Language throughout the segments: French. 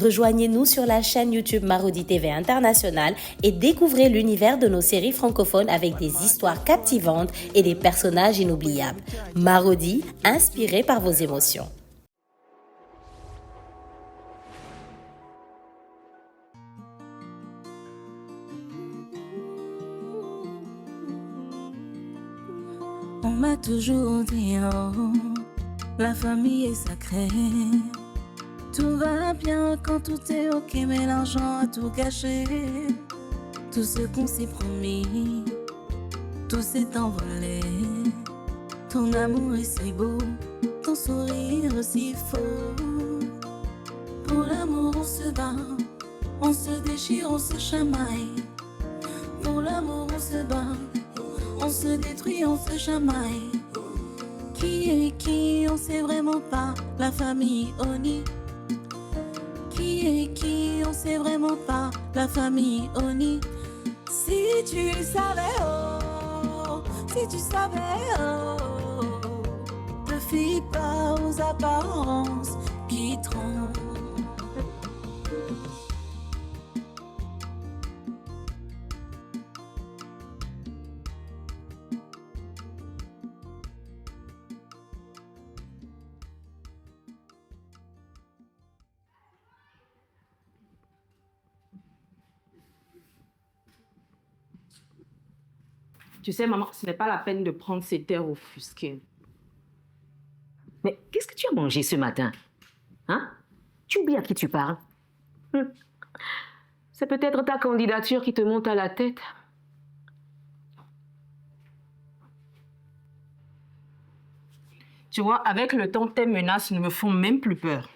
Rejoignez-nous sur la chaîne YouTube Marodi TV International et découvrez l'univers de nos séries francophones avec des histoires captivantes et des personnages inoubliables. Marodi, inspiré par vos émotions. On m'a toujours dit, oh, la famille est sacrée. Tout va bien quand tout est ok, mais l'argent a tout gâché. Tout ce qu'on s'est promis, tout s'est envolé. Ton amour est si beau, ton sourire si faux. Pour l'amour on se bat, on se déchire, on se chamaille. Pour l'amour on se bat, on se détruit, on se chamaille. Qui est qui, on sait vraiment pas. La famille Oni. Qui est qui, on sait vraiment pas. La famille Oni. Si tu savais, oh, si tu savais, oh, te fie pas aux apparences qui trompent. Tu sais, maman, ce n'est pas la peine de prendre ces terres offusquées. Mais qu'est-ce que tu as mangé ce matin? Hein? Tu oublies à qui tu parles? C'est peut-être ta candidature qui te monte à la tête. Tu vois, avec le temps, tes menaces ne me font même plus peur.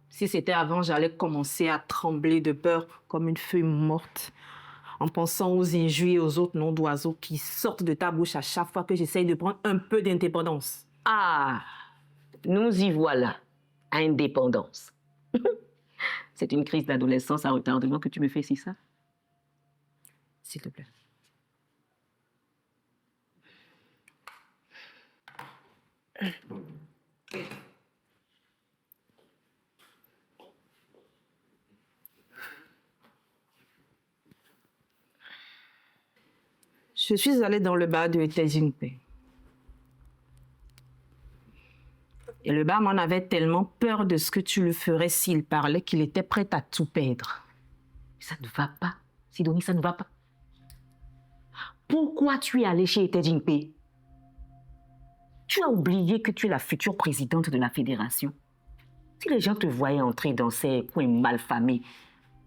Si c'était avant, j'allais commencer à trembler de peur comme une feuille morte, en pensant aux injures et aux autres noms d'oiseaux qui sortent de ta bouche à chaque fois que j'essaye de prendre un peu d'indépendance. Ah, nous y voilà, indépendance. C'est une crise d'adolescence à retardement que tu me fais, c'est ça? S'il te plaît. Je suis allée dans le bar de Tejingpe. Et le barman avait tellement peur de ce que tu le ferais s'il parlait qu'il était prêt à tout perdre. Ça ne va pas, Sidonie, ça ne va pas. Pourquoi tu es allée chez Tejingpe? Tu as oublié que tu es la future présidente de la fédération. Si les gens te voyaient entrer dans ces coins malfamés,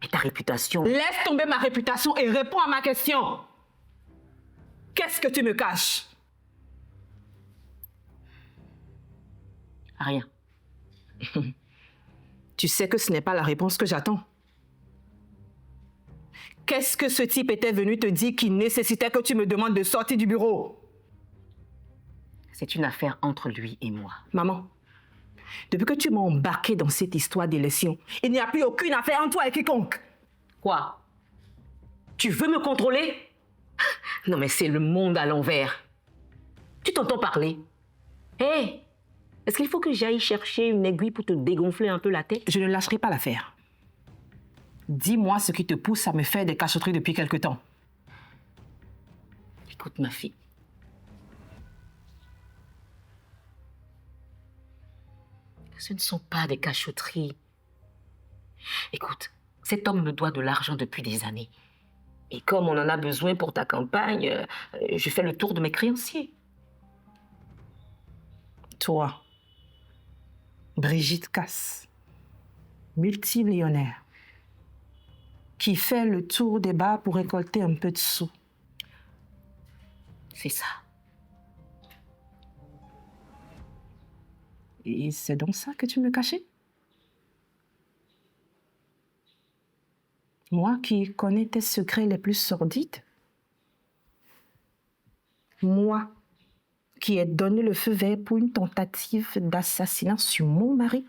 et ta réputation... Laisse tomber ma réputation et réponds à ma question. Qu'est-ce que tu me caches? Rien. Tu sais que ce n'est pas la réponse que j'attends. Qu'est-ce que ce type était venu te dire qui nécessitait que tu me demandes de sortir du bureau? C'est une affaire entre lui et moi. Maman, depuis que tu m'as embarqué dans cette histoire d'élection, il n'y a plus aucune affaire entre toi et quiconque. Quoi? Tu veux me contrôler? Non mais c'est le monde à l'envers. Tu t'entends parler? Hé! Est-ce qu'il faut que j'aille chercher une aiguille pour te dégonfler un peu la tête? Je ne lâcherai pas l'affaire. Dis-moi ce qui te pousse à me faire des cachotteries depuis quelque temps. Écoute ma fille. Ce ne sont pas des cachotteries. Écoute, cet homme me doit de l'argent depuis des années. Et comme on en a besoin pour ta campagne, je fais le tour de mes créanciers. Toi, Brigitte Casse, multimillionnaire, qui fait le tour des bars pour récolter un peu de sous. C'est ça. Et c'est donc ça que tu me cachais? Moi qui connais tes secrets les plus sordides? Moi qui ai donné le feu vert pour une tentative d'assassinat sur mon mari?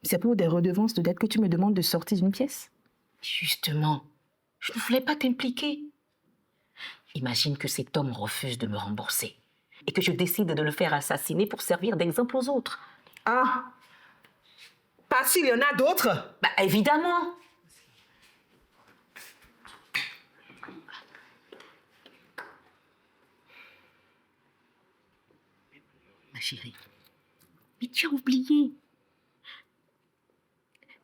C'est pour des redevances de dette que tu me demandes de sortir d'une pièce? Justement, je ne voulais pas t'impliquer. Imagine que cet homme refuse de me rembourser. et que je décide de le faire assassiner pour servir d'exemple aux autres. Ah, pas s'il y en a d'autres. Bah, évidemment. Ma chérie, mais tu as oublié.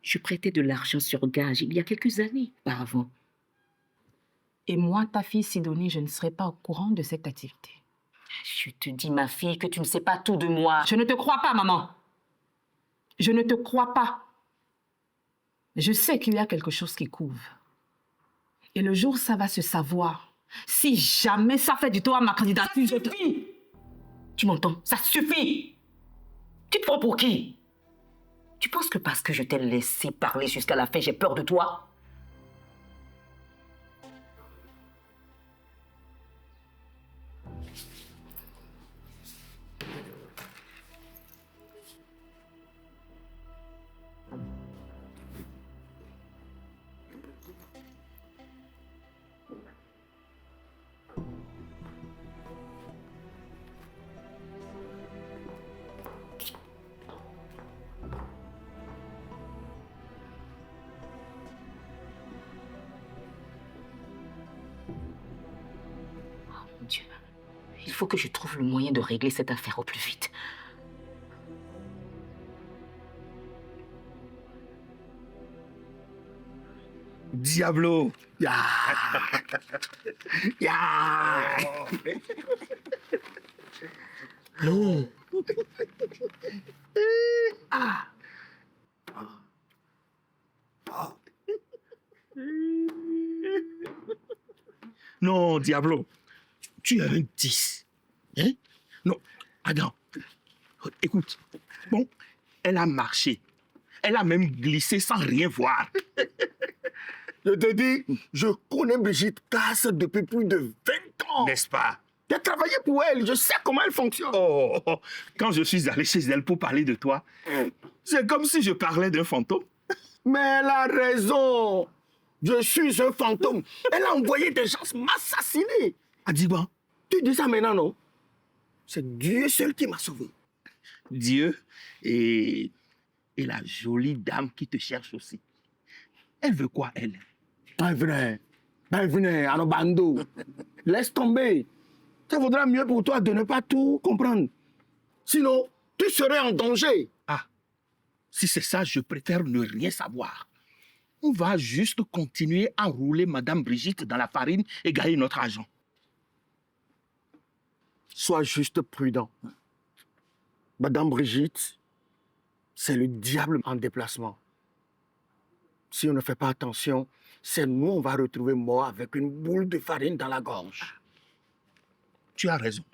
Je prêtais de l'argent sur gage il y a quelques années auparavant. Et moi, ta fille Sidonie, je ne serai pas au courant de cette activité. Je te dis, ma fille, que tu ne sais pas tout de moi. Je ne te crois pas, maman. Je ne te crois pas. Je sais qu'il y a quelque chose qui couve. Et le jour où ça va se savoir, si jamais ça fait du tort à ma candidature, Ça suffit. Tu m'entends? Ça suffit. Tu te prends pour qui? Tu penses que parce que je t'ai laissé parler jusqu'à la fin, j'ai peur de toi? Mon Dieu, il faut que je trouve le moyen de régler cette affaire au plus vite. Diablo! Ya! Ya! Non! Ah! Non, Diablo, tu es un 10. Hein? Non, Adam, écoute, bon, elle a marché. Elle a même glissé sans rien voir. Je te dis, je connais Brigitte Casse depuis plus de 20 ans. N'est-ce pas? J'ai travaillé pour elle, je sais comment elle fonctionne. Oh, quand je suis allé chez elle pour parler de toi, c'est comme si je parlais d'un fantôme. Mais elle a raison. Je suis un fantôme. Elle a envoyé des gens m'assassiner. Adiba, Tu dis ça maintenant, non? C'est Dieu seul qui m'a sauvé. Dieu et la jolie dame qui te cherche aussi. Elle veut quoi, elle? Venez, Anobando. Laisse tomber. Ça vaudra mieux pour toi de ne pas tout comprendre. Sinon, tu serais en danger. Ah, si c'est ça, je préfère ne rien savoir. On va juste continuer à rouler Madame Brigitte dans la farine et gagner notre argent. Sois juste prudent. Madame Brigitte, c'est le diable en déplacement. Si on ne fait pas attention, c'est nous on va retrouver mort avec une boule de farine dans la gorge. Tu as raison.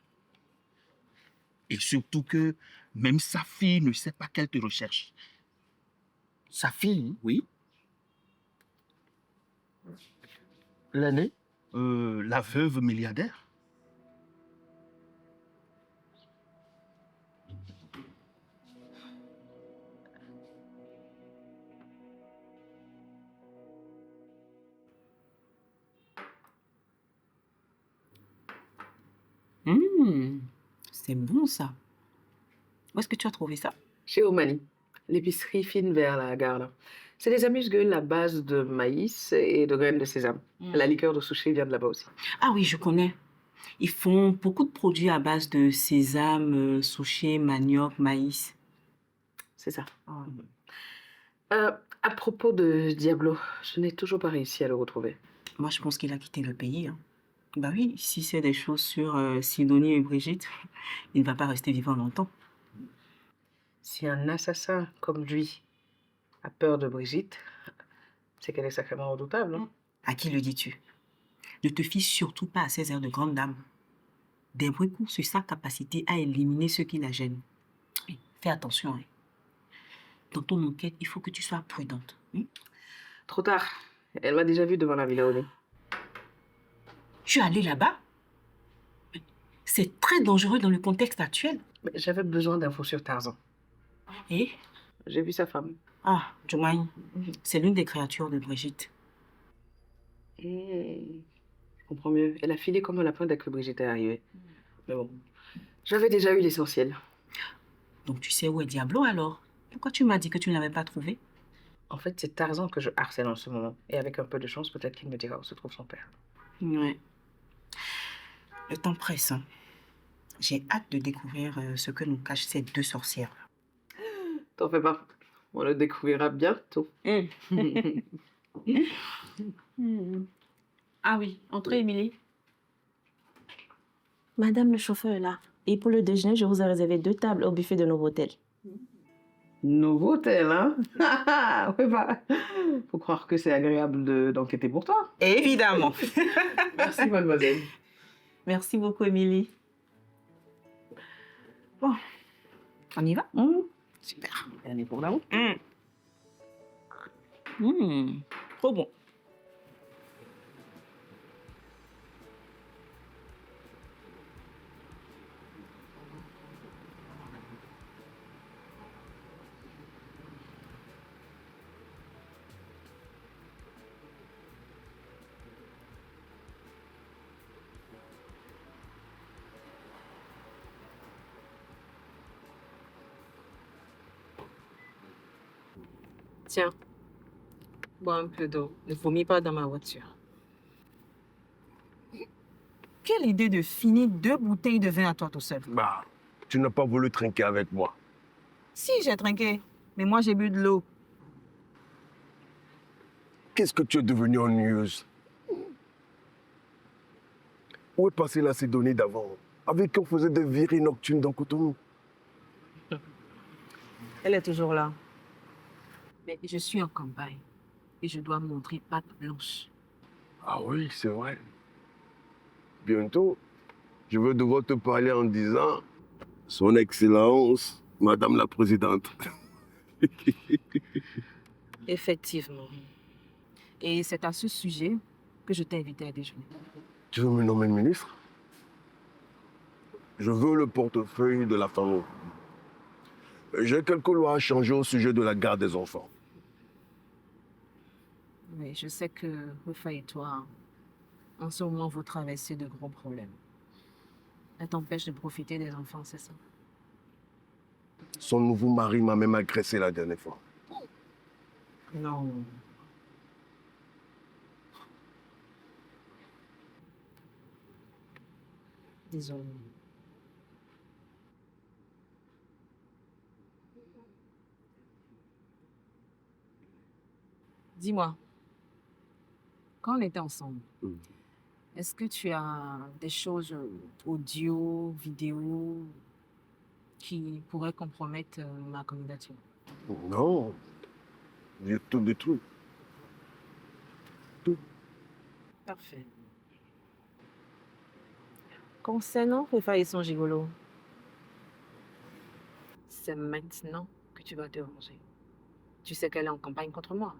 Et surtout que même sa fille ne sait pas qu'elle te recherche. Sa fille, Oui, l'aînée, la veuve milliardaire. C'est bon ça. Où est-ce que tu as trouvé ça? Chez Omani, l'épicerie fine vers la gare. Là. C'est des amuse-gueules à base de maïs et de graines de sésame. La liqueur de sushi vient de là-bas aussi. Ah oui, je connais. Ils font beaucoup de produits à base de sésame, sushi, manioc, maïs. C'est ça. À propos de Diablo, je n'ai toujours pas réussi à le retrouver. Moi, je pense qu'il a quitté le pays. Hein. Bah oui, si c'est des choses sur Sidonie et Brigitte, il ne va pas rester vivant longtemps. Si un assassin comme lui a peur de Brigitte, c'est qu'elle est sacrément redoutable. Hein? À qui le dis-tu? Ne te fie surtout pas à ces airs de grande dame. Des bruits courent sur sa capacité à éliminer ceux qui la gênent. Oui, fais attention. Hein. Dans ton enquête, il faut que tu sois prudente. Hein? Trop tard. Elle m'a déjà vue devant la Villa Olé. Tu es allée là-bas? C'est très dangereux dans le contexte actuel. Mais j'avais besoin d'infos sur Tarzan. Et? J'ai vu sa femme. Ah, Jumaï, c'est l'une des créatures de Brigitte. Je comprends mieux. Elle a filé comme un lapin dès que Brigitte est arrivée. Mais bon, J'avais déjà eu l'essentiel. Donc tu sais où est Diablo alors? Pourquoi tu m'as dit que tu ne l'avais pas trouvé? En fait, c'est Tarzan que je harcèle en ce moment. Et avec un peu de chance, peut-être qu'il me dira où se trouve son père. Ouais. Le temps presse, hein. J'ai hâte de découvrir ce que nous cachent ces deux sorcières. T'en fais pas. On le découvrira bientôt. Ah oui, entrez, Émilie. Madame, le chauffeur est là. Et pour le déjeuner, je vous ai réservé 2 tables au buffet de Novotel. Nouveau-tel, hein? Ouais, bah, faut croire que c'est agréable d'enquêter pour toi. Évidemment. Merci, mademoiselle. Merci beaucoup, Émilie. Bon, on y va? Super. Elle est pour la route. Trop bon. Tiens, bois un peu d'eau. Ne vomis pas dans ma voiture. Quelle idée de finir 2 bouteilles de vin à toi tout seul. Bah, tu n'as pas voulu trinquer avec moi. Si, j'ai trinqué. Mais moi, j'ai bu de l'eau. Qu'est-ce que tu es devenue ennuyeuse? Où est passée la Sidonie d'avant? Avec qui on faisait des virées nocturnes dans Cotonou? Elle est toujours là. Mais je suis en campagne. Et je dois montrer patte blanche. Ah oui, c'est vrai. Bientôt, je vais devoir te parler en disant Son Excellence, Madame la Présidente. Effectivement. Et c'est à ce sujet que je t'ai invité à déjeuner. Tu veux me nommer ministre? Je veux le portefeuille de la famille. J'ai quelques lois à changer au sujet de la garde des enfants. Oui, je sais que Rufa et toi, en ce moment, vous traversez de gros problèmes. Elle t'empêche de profiter des enfants, c'est ça? Son nouveau mari m'a même agressé la dernière fois. Non. Désolée. Dis-moi, quand on était ensemble, est-ce que tu as des choses audio, vidéo qui pourraient compromettre ma candidature? Non, j'ai tout détruit. Tout. Parfait. Concernant Rufa et son gigolo, c'est maintenant que tu vas te ranger. Tu sais qu'elle est en campagne contre moi.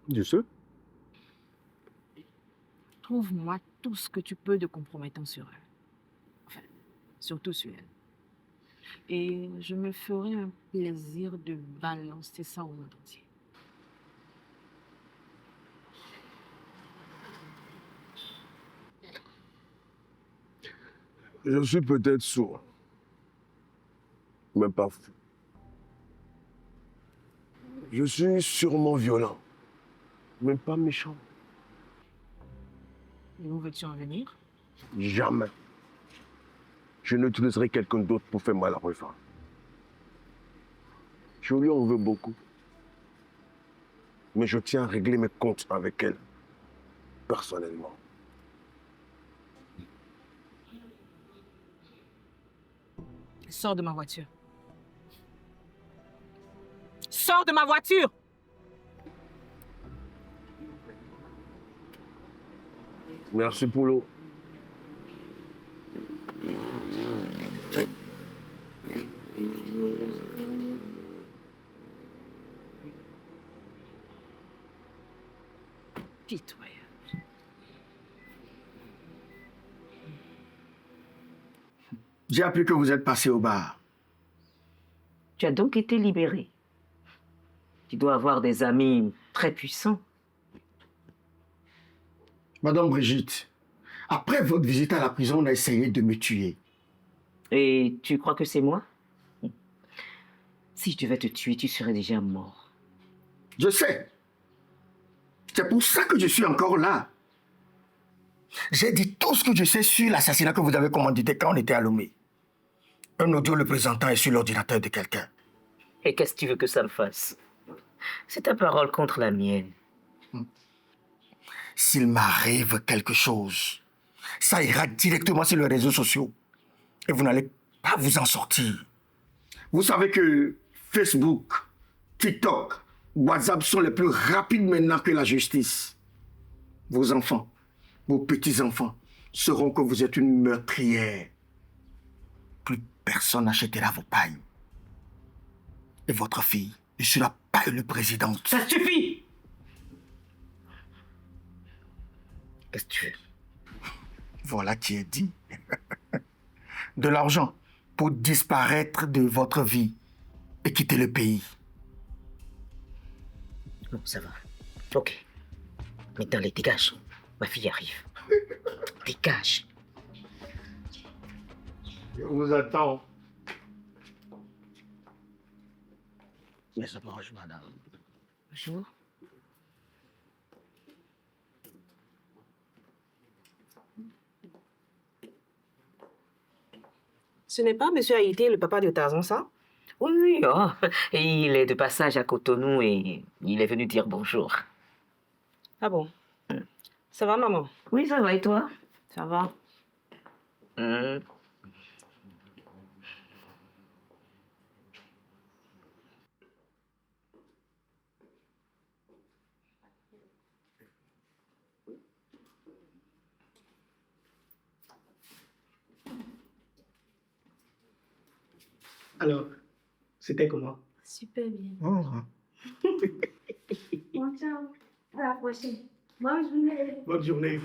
Je sais. Trouve-moi tout ce que tu peux de compromettant sur elle. Enfin, surtout sur elle. Et je me ferai un plaisir de balancer ça au monde entier. Je suis peut-être sourd, mais pas fou. Je suis sûrement violent, mais pas méchant. Et où veux-tu en venir? Jamais. Je n'utiliserai quelqu'un d'autre pour faire mal à Rufa. Je lui en veux beaucoup. Mais je tiens à régler mes comptes avec elle, personnellement. Sors de ma voiture. Sors de ma voiture! Merci pour l'eau. Pitoyable. J'ai appris que vous êtes passé au bar. Tu as donc été libéré. Tu dois avoir des amis très puissants. Madame Brigitte, après votre visite à la prison, on a essayé de me tuer. Et tu crois que c'est moi? Si je devais te tuer, tu serais déjà mort. Je sais. C'est pour ça que je suis encore là. J'ai dit tout ce que je sais sur l'assassinat que vous avez commandité quand on était à Lomé. Un audio le présentant est sur l'ordinateur de quelqu'un. Et qu'est-ce que tu veux que ça me fasse? C'est ta parole contre la mienne. S'il m'arrive quelque chose, ça ira directement sur les réseaux sociaux. Et vous n'allez pas vous en sortir. Vous savez que Facebook, TikTok, WhatsApp sont les plus rapides maintenant que la justice. Vos enfants, vos petits-enfants sauront que vous êtes une meurtrière. Plus personne n'achètera vos pailles. Et votre fille ne sera pas élue présidente. Ça suffit! Qu'est-ce que tu veux? Voilà qui est dit. De l'argent pour disparaître de votre vie et quitter le pays. Bon, ça va. Ok. Maintenant, les dégage. Ma fille arrive. Dégage. Je vous attends. Mais ça mange, madame. Bonjour. Ce n'est pas Monsieur Haïté, le papa de Tarzan, ça? Oui, oui. Oh. Et il est de passage à Cotonou et il est venu dire bonjour. Ah bon? Ça va, maman? Oui, ça va et toi? Ça va. Alors, c'était comment? Super bien. Oh. Bon, ciao. À la prochaine. Bonne journée. Bonne journée.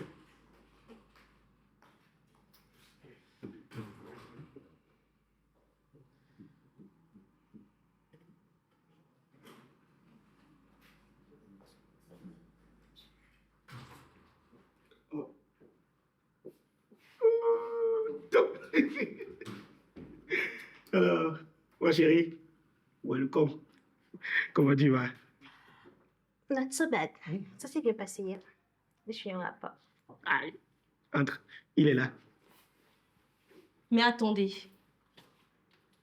Alors, ma chérie, welcome. Comment tu vas? Not so bad. Ça s'est bien passé hier. Je suis en rapport. Allez, entre. Il est là. Mais attendez.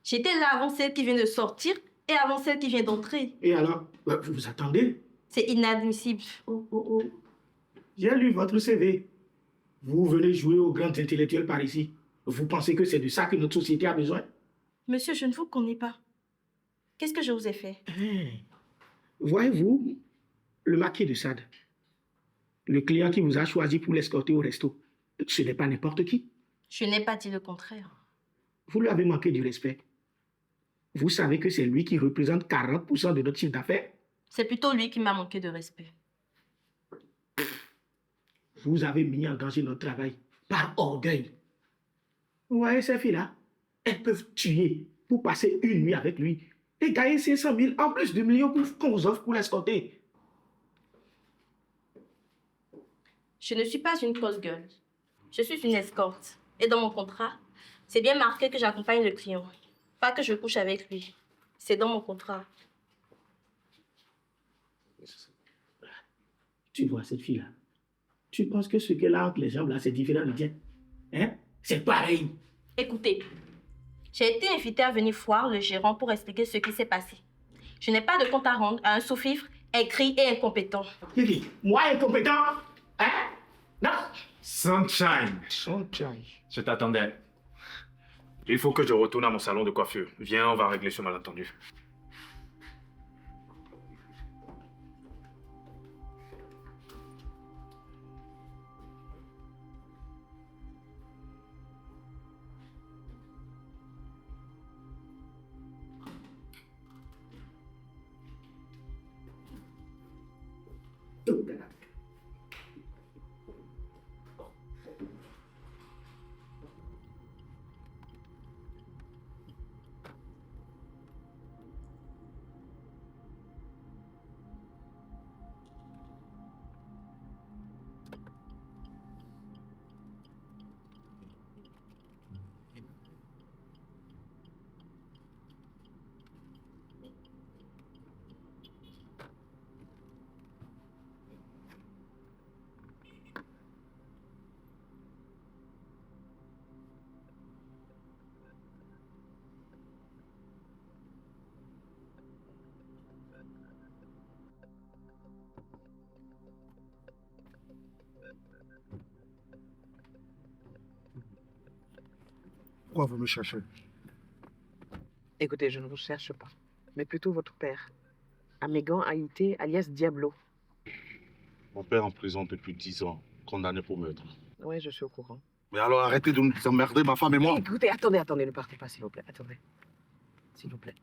J'étais là avant celle qui vient de sortir et avant celle qui vient d'entrer. Et alors, vous vous attendez? C'est inadmissible. Oh. J'ai lu votre CV. Vous venez jouer aux grands intellectuels par ici. Vous pensez que c'est de ça que notre société a besoin? Monsieur, je ne vous connais pas. Qu'est-ce que je vous ai fait? Voyez-vous, le marquis de Sade, le client qui vous a choisi pour l'escorter au resto, ce n'est pas n'importe qui. Je n'ai pas dit le contraire. Vous lui avez manqué du respect. Vous savez que c'est lui qui représente 40% de notre chiffre d'affaires. C'est plutôt lui qui m'a manqué de respect. Vous avez mis en danger notre travail par orgueil. Vous voyez ces filles-là, elles peuvent tuer pour passer une nuit avec lui et gagner 500 000 en plus du million qu'on vous offre pour l'escorter. Je ne suis pas une cause gueule. Je suis une escorte. Et dans mon contrat, c'est bien marqué que j'accompagne le client. Pas que je couche avec lui. C'est dans mon contrat. Tu vois cette fille-là, tu penses que ce qu'elle a entre les jambes là, c'est différent du tien? Hein? C'est pareil. Écoutez, j'ai été invitée à venir voir le gérant pour expliquer ce qui s'est passé. Je n'ai pas de compte à rendre à un sous-fifre aigri et incompétent. Lily, moi incompétent? Hein? Non? Sunshine, je t'attendais. Il faut que je retourne à mon salon de coiffure. Viens, on va régler ce malentendu. Pourquoi vous me cherchez? Écoutez, je ne vous cherche pas, mais plutôt votre père. Amégan Haïté, alias Diablo. Mon père en prison depuis 10 ans, condamné pour meurtre. Oui, je suis au courant. Mais alors arrêtez de nous emmerder, ma femme et moi. Écoutez, attendez, ne partez pas, s'il vous plaît. Attendez. S'il vous plaît.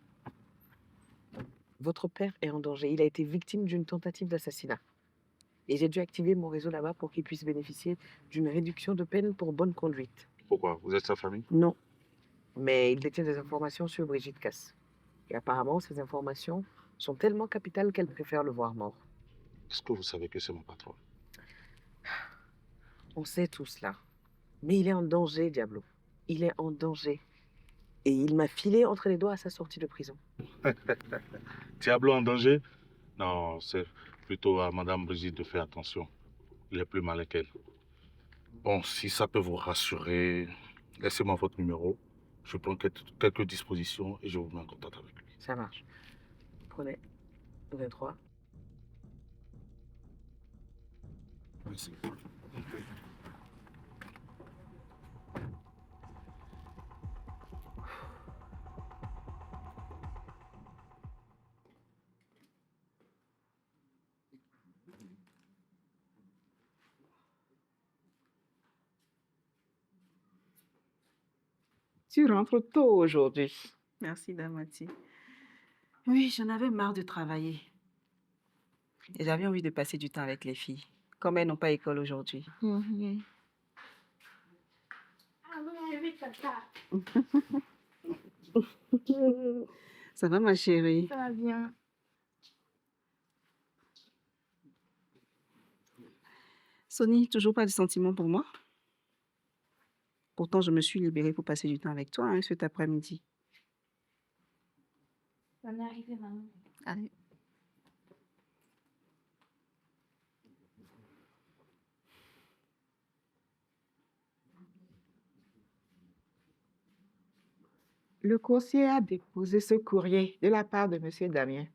Votre père est en danger. Il a été victime d'une tentative d'assassinat. Et j'ai dû activer mon réseau là-bas pour qu'il puisse bénéficier d'une réduction de peine pour bonne conduite. Pourquoi? Vous êtes sa famille? Non. Mais il détient des informations sur Brigitte Casse. Et apparemment, ces informations sont tellement capitales qu'elle préfère le voir mort. Est-ce que vous savez que c'est mon patron? On sait tout cela. Mais il est en danger, Diablo. Il est en danger. Et il m'a filé entre les doigts à sa sortie de prison. Diablo en danger? Non, c'est plutôt à Madame Brigitte de faire attention. Il est plus malin qu'elle. Bon, si ça peut vous rassurer, laissez-moi votre numéro. Je prends quelques dispositions et je vous mets en contact avec lui. Ça marche. Prenez. 23. Merci. Tu rentres tôt aujourd'hui. Merci, Damati. Oui, j'en avais marre de travailler. Et j'avais envie de passer du temps avec les filles, comme elles n'ont pas école aujourd'hui. Ça va, ma chérie? Ça va bien. Sony, toujours pas de sentiments pour moi? Pourtant, je me suis libérée pour passer du temps avec toi cet après-midi. On est arrivé, maman. Allez. Le coursier a déposé ce courrier de la part de Monsieur Damien.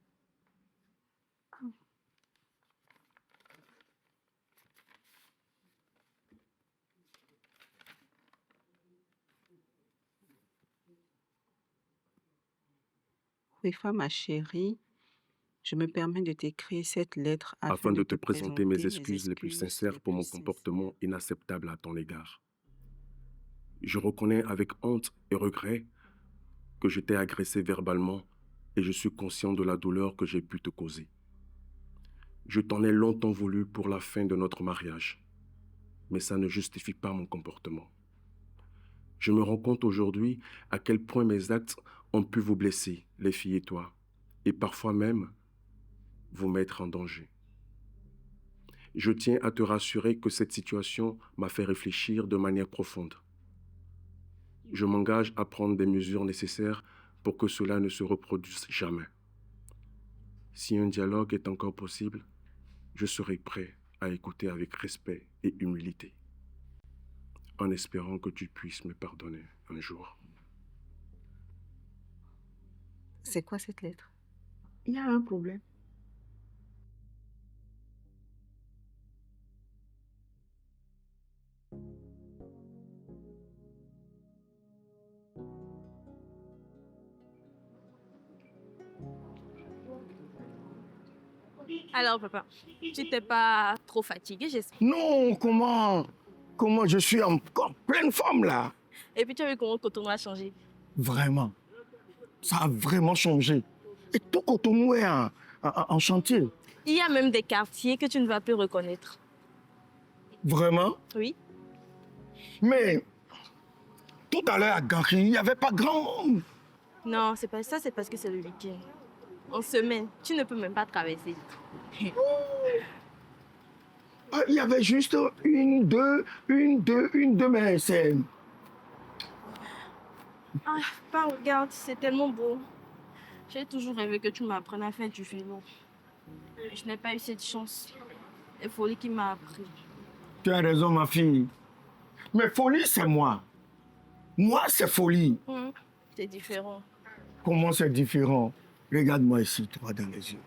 Wefa, ma chérie, je me permets de t'écrire cette lettre afin de te présenter mes excuses les plus sincères pour mon comportement inacceptable à ton égard. Je reconnais avec honte et regret que je t'ai agressé verbalement et je suis conscient de la douleur que j'ai pu te causer. Je t'en ai longtemps voulu pour la fin de notre mariage, mais ça ne justifie pas mon comportement. Je me rends compte aujourd'hui à quel point mes actes ont pu vous blesser, les filles et toi, et parfois même vous mettre en danger. Je tiens à te rassurer que cette situation m'a fait réfléchir de manière profonde. Je m'engage à prendre des mesures nécessaires pour que cela ne se reproduise jamais. Si un dialogue est encore possible, je serai prêt à écouter avec respect et humilité, en espérant que tu puisses me pardonner un jour. C'est quoi cette lettre? Il y a un problème. Alors, papa, tu t'es pas trop fatigué, j'espère? Non, comment? Comment je suis en pleine forme là? Et puis, tu as vu comment Cotonou a changé? Vraiment. Ça a vraiment changé. Et tout Cotonou est en chantier. Il y a même des quartiers que tu ne vas plus reconnaître. Vraiment? Oui. Mais tout à l'heure à Gary, il n'y avait pas grand monde. Non, c'est pas ça, c'est parce que c'est le week-end. En semaine, tu ne peux même pas traverser. Il y avait juste une, deux, mais c'est... Ah, pas regarde, c'est tellement beau. J'ai toujours rêvé que tu m'apprennes à faire du vélo. Je n'ai pas eu cette chance. C'est Folie qui m'a appris. Tu as raison, ma fille. Mais Folie, c'est moi. Moi, c'est Folie. C'est différent. Comment c'est différent? Regarde-moi ici, toi, dans les yeux.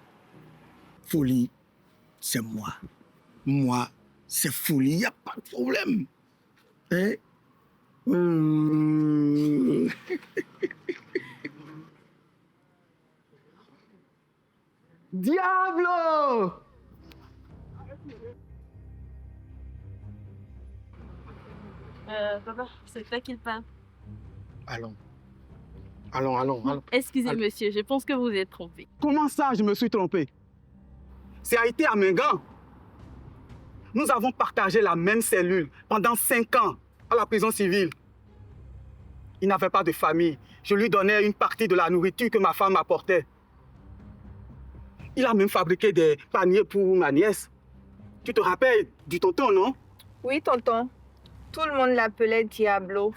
Folie, c'est moi. Moi, c'est Folie. Il n'y a pas de problème. Hein? Diablo! Papa, c'est toi qui parle. Allons. Allons. Excusez, monsieur, je pense que vous êtes trompé. Comment ça, je me suis trompé? C'est Haïti à Mingan. Nous avons partagé la même cellule pendant 5 ans à la prison civile. Il n'avait pas de famille. Je lui donnais une partie de la nourriture que ma femme apportait. Il a même fabriqué des paniers pour ma nièce. Tu te rappelles du tonton, non? Oui, tonton. Tout le monde l'appelait Diablo.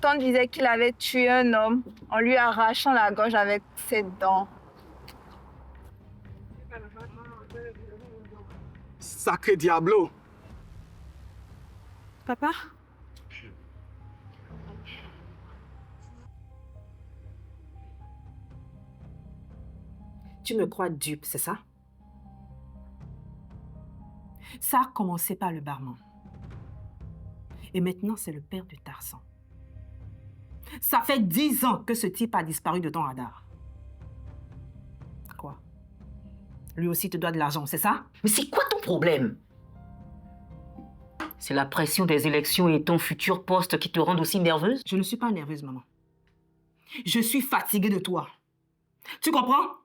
Tonton disait qu'il avait tué un homme en lui arrachant la gorge avec ses dents. Sacré Diablo. Papa? Tu me crois dupe, c'est ça? Ça a commencé par le barman. Et maintenant, c'est le père de Tarzan. Ça fait 10 ans que ce type a disparu de ton radar. Quoi? Lui aussi te doit de l'argent, c'est ça? Mais c'est quoi ton problème? C'est la pression des élections et ton futur poste qui te rendent aussi nerveuse? Je ne suis pas nerveuse, maman. Je suis fatiguée de toi. Tu comprends?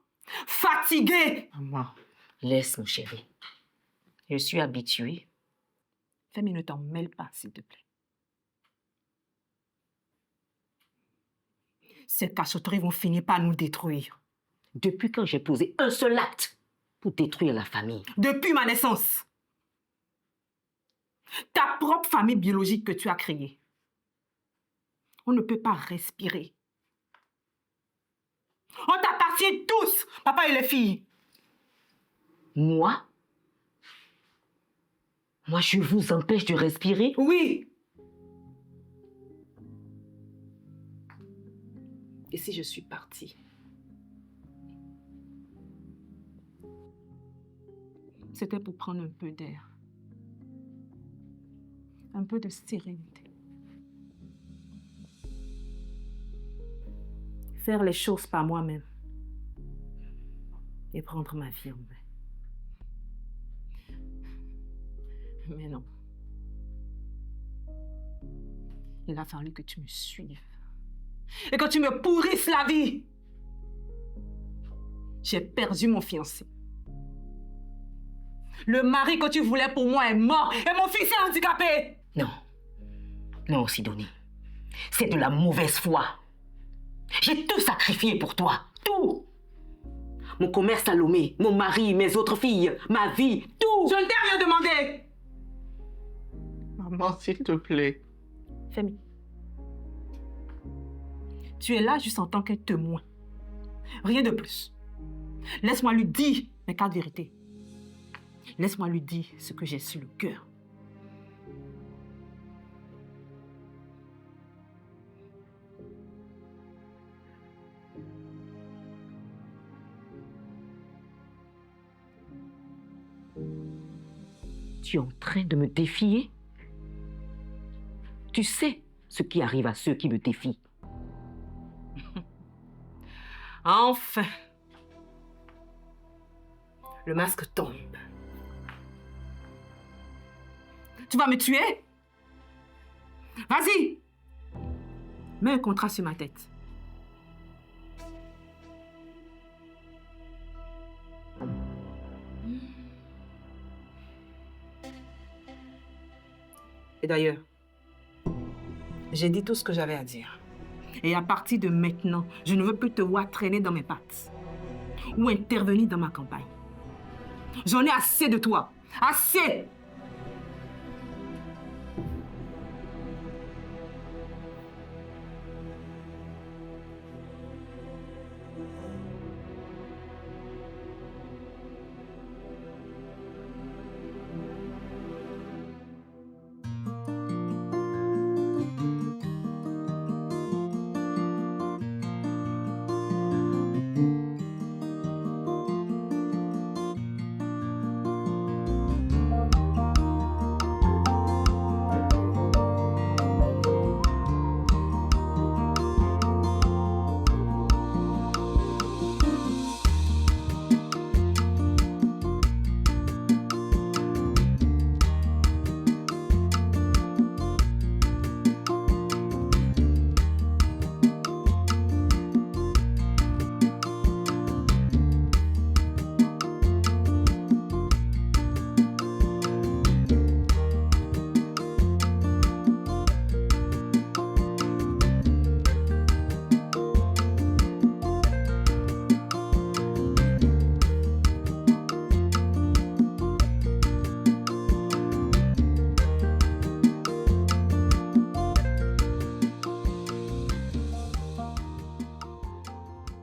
Fatiguée! Maman, laisse, mon chéri. Je suis habituée. Femi, ne t'en mêle pas, s'il te plaît. Ces cachotteries vont finir par nous détruire. Depuis quand j'ai posé un seul acte pour détruire la famille? Depuis ma naissance. Ta propre famille biologique que tu as créée. On ne peut pas respirer. On t'appartient tous, papa et les filles. Moi? Moi, je vous empêche de respirer? Oui. Et si je suis partie? C'était pour prendre un peu d'air. Un peu de sérénité. Faire les choses par moi-même. Et prendre ma vie en main. Mais non. Il a fallu que tu me suives. Et que tu me pourrisses la vie. J'ai perdu mon fiancé. Le mari que tu voulais pour moi est mort. Et mon fils est handicapé. Non. Non, Sidonie. C'est de la mauvaise foi. J'ai tout sacrifié pour toi. Tout. Mon commerce à Lomé, mon mari, mes autres filles, ma vie, tout. Je ne t'ai rien demandé. Maman, s'il te plaît. Femi, tu es là juste en tant que témoin. Rien de plus. Laisse-moi lui dire mes 4 vérités. Laisse-moi lui dire ce que j'ai sur le cœur. Tu es en train de me défier? Tu sais ce qui arrive à ceux qui me défient. Enfin, le masque tombe. Tu vas me tuer? Vas-y! Mets un contrat sur ma tête. Et d'ailleurs, j'ai dit tout ce que j'avais à dire. Et à partir de maintenant, je ne veux plus te voir traîner dans mes pattes ou intervenir dans ma campagne. J'en ai assez de toi. Assez!